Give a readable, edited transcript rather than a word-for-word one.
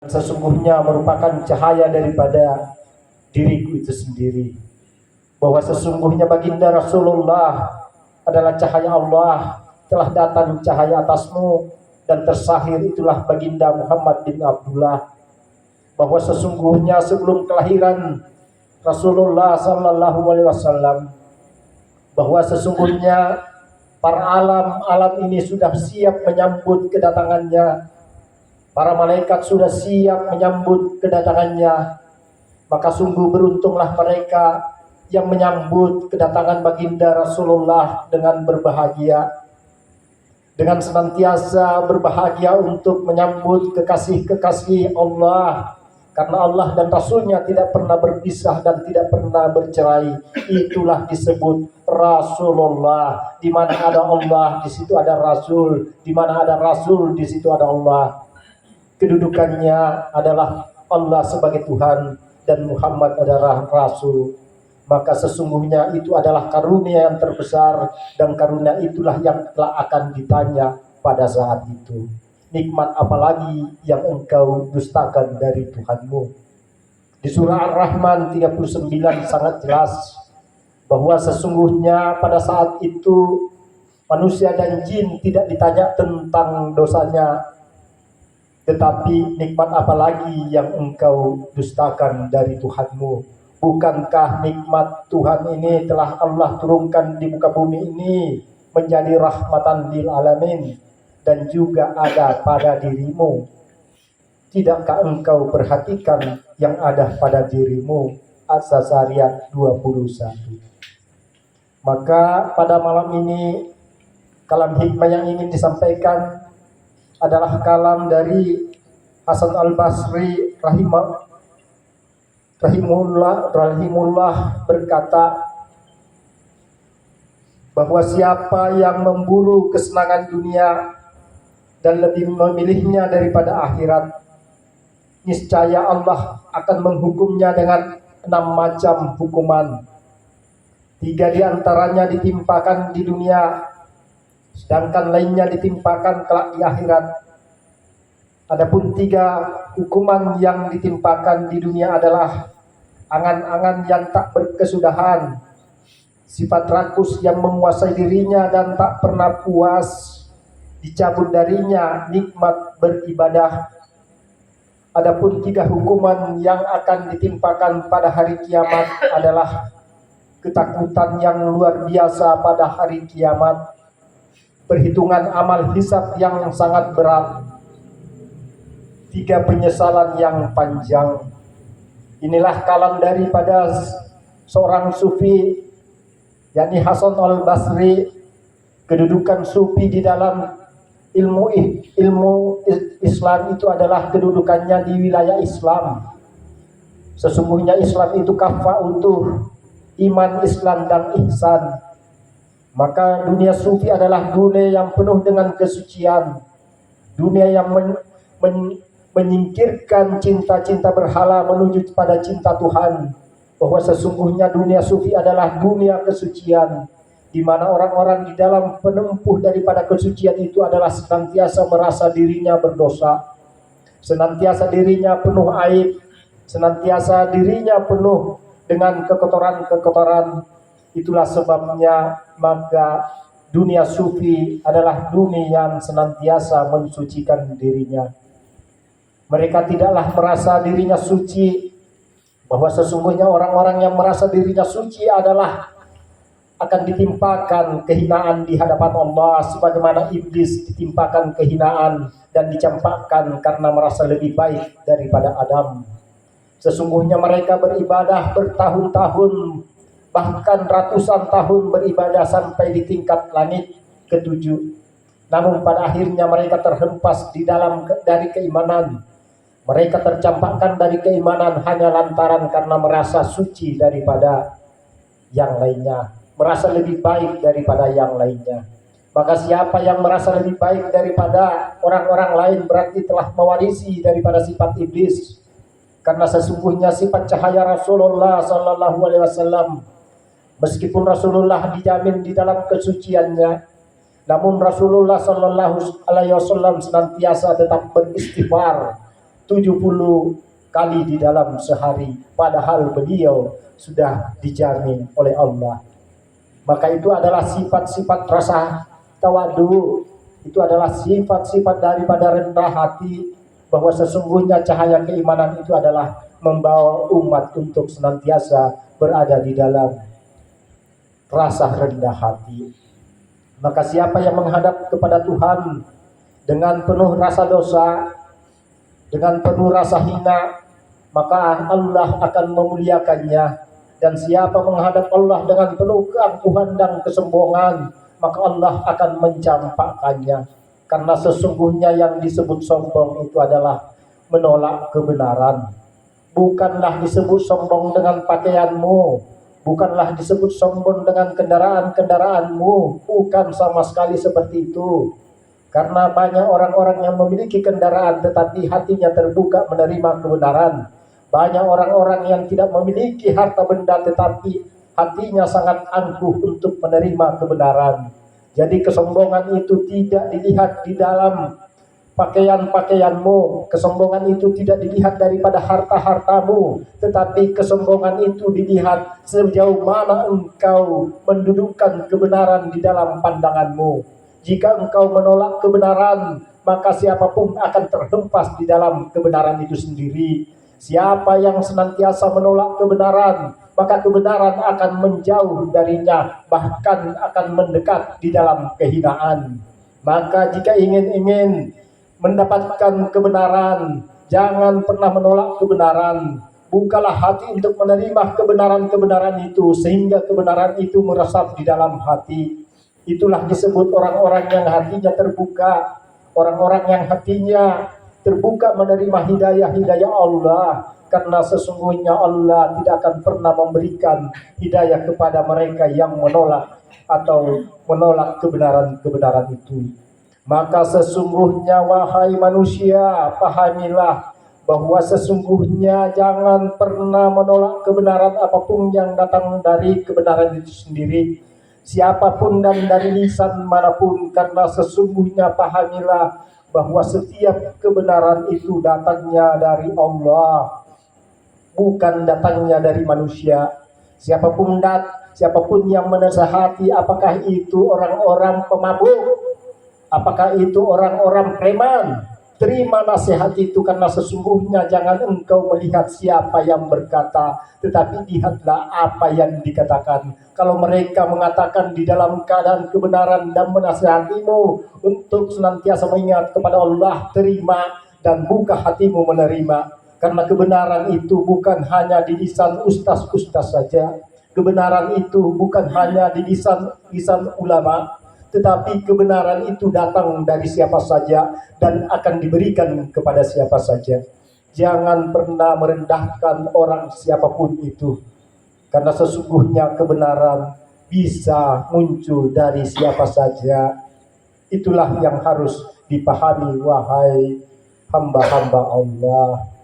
sesungguhnya merupakan cahaya daripada diriku itu sendiri, bahwa sesungguhnya baginda Rasulullah adalah cahaya Allah, telah datang cahaya atasmu dan tersahir itulah baginda Muhammad bin Abdullah, bahwa sesungguhnya sebelum kelahiran Rasulullah sallallahu alaihi wasallam, bahwa sesungguhnya para alam ini sudah siap menyambut kedatangannya. Para malaikat sudah siap menyambut kedatangannya. Maka sungguh beruntunglah mereka yang menyambut kedatangan baginda Rasulullah dengan berbahagia, dengan senantiasa berbahagia untuk menyambut kekasih-kekasih Allah, karena Allah dan Rasulnya tidak pernah berpisah dan tidak pernah bercerai. Itulah disebut Rasulullah. Di mana ada Allah, di situ ada Rasul. Di mana ada Rasul, di situ ada Allah. Kedudukannya adalah Allah sebagai Tuhan dan Muhammad adalah Rasul. Maka sesungguhnya itu adalah karunia yang terbesar, dan karunia itulah yang telah akan ditanya pada saat itu. Nikmat apalagi yang engkau dustakan dari Tuhanmu? Di surah Ar-Rahman 39 sangat jelas bahwa sesungguhnya pada saat itu manusia dan jin tidak ditanya tentang dosanya, tetapi nikmat apalagi yang engkau dustakan dari Tuhanmu? Bukankah nikmat Tuhan ini telah Allah turunkan di muka bumi ini menjadi rahmatan lil alamin dan juga ada pada dirimu? Tidakkah engkau perhatikan yang ada pada dirimu? As-Sasariyat 21. Maka pada malam ini kalam hikmah yang ingin disampaikan adalah kalam dari Hasan Al-Basri rahimullah berkata bahwa siapa yang memburu kesenangan dunia dan lebih memilihnya daripada akhirat, niscaya Allah akan menghukumnya dengan 6 macam hukuman. 3 diantaranya ditimpakan di dunia, sedangkan lainnya ditimpakan kelak di akhirat. Adapun 3 hukuman yang ditimpakan di dunia adalah angan-angan yang tak berkesudahan, sifat rakus yang menguasai dirinya dan tak pernah puas, dicabut darinya nikmat beribadah. Adapun 3 hukuman yang akan ditimpakan pada hari kiamat adalah ketakutan yang luar biasa pada hari kiamat, perhitungan amal hisab yang sangat berat, 3 penyesalan yang panjang. Inilah kalam daripada seorang sufi, yakni Hasan Al-Basri. Kedudukan sufi di dalam ilmu Islam itu adalah kedudukannya di wilayah Islam. Sesungguhnya Islam itu kafa utuh, iman, Islam dan ihsan. Maka dunia sufi adalah dunia yang penuh dengan kesucian, dunia yang menyingkirkan cinta-cinta berhala menuju pada cinta Tuhan. Bahwa sesungguhnya dunia sufi adalah dunia kesucian, di mana orang-orang di dalam penempuh daripada kesucian itu adalah senantiasa merasa dirinya berdosa, senantiasa dirinya penuh aib, senantiasa dirinya penuh dengan kekotoran-kekotoran. Itulah sebabnya maka dunia sufi adalah dunia yang senantiasa mensucikan dirinya. Mereka tidaklah merasa dirinya suci, bahwa sesungguhnya orang-orang yang merasa dirinya suci adalah akan ditimpakan kehinaan di hadapan Allah, sebagaimana iblis ditimpakan kehinaan dan dicampakkan karena merasa lebih baik daripada Adam. Sesungguhnya mereka beribadah bertahun-tahun, bahkan ratusan tahun beribadah sampai di tingkat langit ke-7. Namun pada akhirnya mereka terhempas dari keimanan. Mereka tercampakkan dari keimanan hanya lantaran karena merasa suci daripada yang lainnya, merasa lebih baik daripada yang lainnya. Maka siapa yang merasa lebih baik daripada orang-orang lain berarti telah mewarisi daripada sifat iblis. Karena sesungguhnya sifat cahaya Rasulullah sallallahu alaihi wasallam, meskipun Rasulullah dijamin di dalam kesuciannya, namun Rasulullah sallallahu alaihi wasallam senantiasa tetap beristighfar, 70 kali di dalam sehari, padahal beliau sudah dijamin oleh Allah. Maka itu adalah sifat-sifat rasa tawadu, itu adalah sifat-sifat daripada rendah hati, bahwa sesungguhnya cahaya keimanan itu adalah membawa umat untuk senantiasa berada di dalam rasa rendah hati. Maka siapa yang menghadap kepada Tuhan dengan penuh rasa dosa, dengan penuh rasa hina, maka Allah akan memuliakannya. Dan siapa menghadap Allah dengan penuh keangkuhan dan kesombongan, maka Allah akan mencampakkannya. Karena sesungguhnya yang disebut sombong itu adalah menolak kebenaran. Bukanlah disebut sombong dengan pakaianmu, bukanlah disebut sombong dengan kendaraan-kendaraanmu, bukan sama sekali seperti itu. Karena banyak orang-orang yang memiliki kendaraan tetapi hatinya terbuka menerima kebenaran. Banyak orang-orang yang tidak memiliki harta benda tetapi hatinya sangat angkuh untuk menerima kebenaran. Jadi kesombongan itu tidak dilihat di dalam pakaian-pakaianmu, kesombongan itu tidak dilihat daripada harta-hartamu, tetapi kesombongan itu dilihat sejauh mana engkau mendudukkan kebenaran di dalam pandanganmu. Jika engkau menolak kebenaran, maka siapapun akan terhempas di dalam kebenaran itu sendiri. Siapa yang senantiasa menolak kebenaran, maka kebenaran akan menjauh darinya, bahkan akan mendekat di dalam kehinaan. Maka jika ingin mendapatkan kebenaran, jangan pernah menolak kebenaran. Bukalah hati untuk menerima kebenaran-kebenaran itu, sehingga kebenaran itu meresap di dalam hati. Itulah disebut orang-orang yang hatinya terbuka, orang-orang yang hatinya terbuka menerima hidayah-hidayah Allah. Karena sesungguhnya Allah tidak akan pernah memberikan hidayah kepada mereka yang menolak atau menolak kebenaran-kebenaran itu. Maka sesungguhnya wahai manusia, pahamilah bahwa sesungguhnya jangan pernah menolak kebenaran apapun yang datang dari kebenaran itu sendiri, siapapun dan dari lisan manapun. Karena sesungguhnya pahamilah bahwa setiap kebenaran itu datangnya dari Allah, bukan datangnya dari manusia. Siapapun yang menasihati, apakah itu orang-orang pemabuk, apakah itu orang-orang preman, terima nasihat itu, karena sesungguhnya jangan engkau melihat siapa yang berkata, tetapi lihatlah apa yang dikatakan. Kalau mereka mengatakan di dalam keadaan kebenaran dan menasihatimu untuk senantiasa mengingat kepada Allah, terima dan buka hatimu menerima. Karena kebenaran itu bukan hanya di lisan ustaz-ustaz saja. Kebenaran itu bukan hanya di lisan ulama, tetapi kebenaran itu datang dari siapa saja dan akan diberikan kepada siapa saja. Jangan pernah merendahkan orang siapapun itu, karena sesungguhnya kebenaran bisa muncul dari siapa saja. Itulah yang harus dipahami wahai hamba-hamba Allah.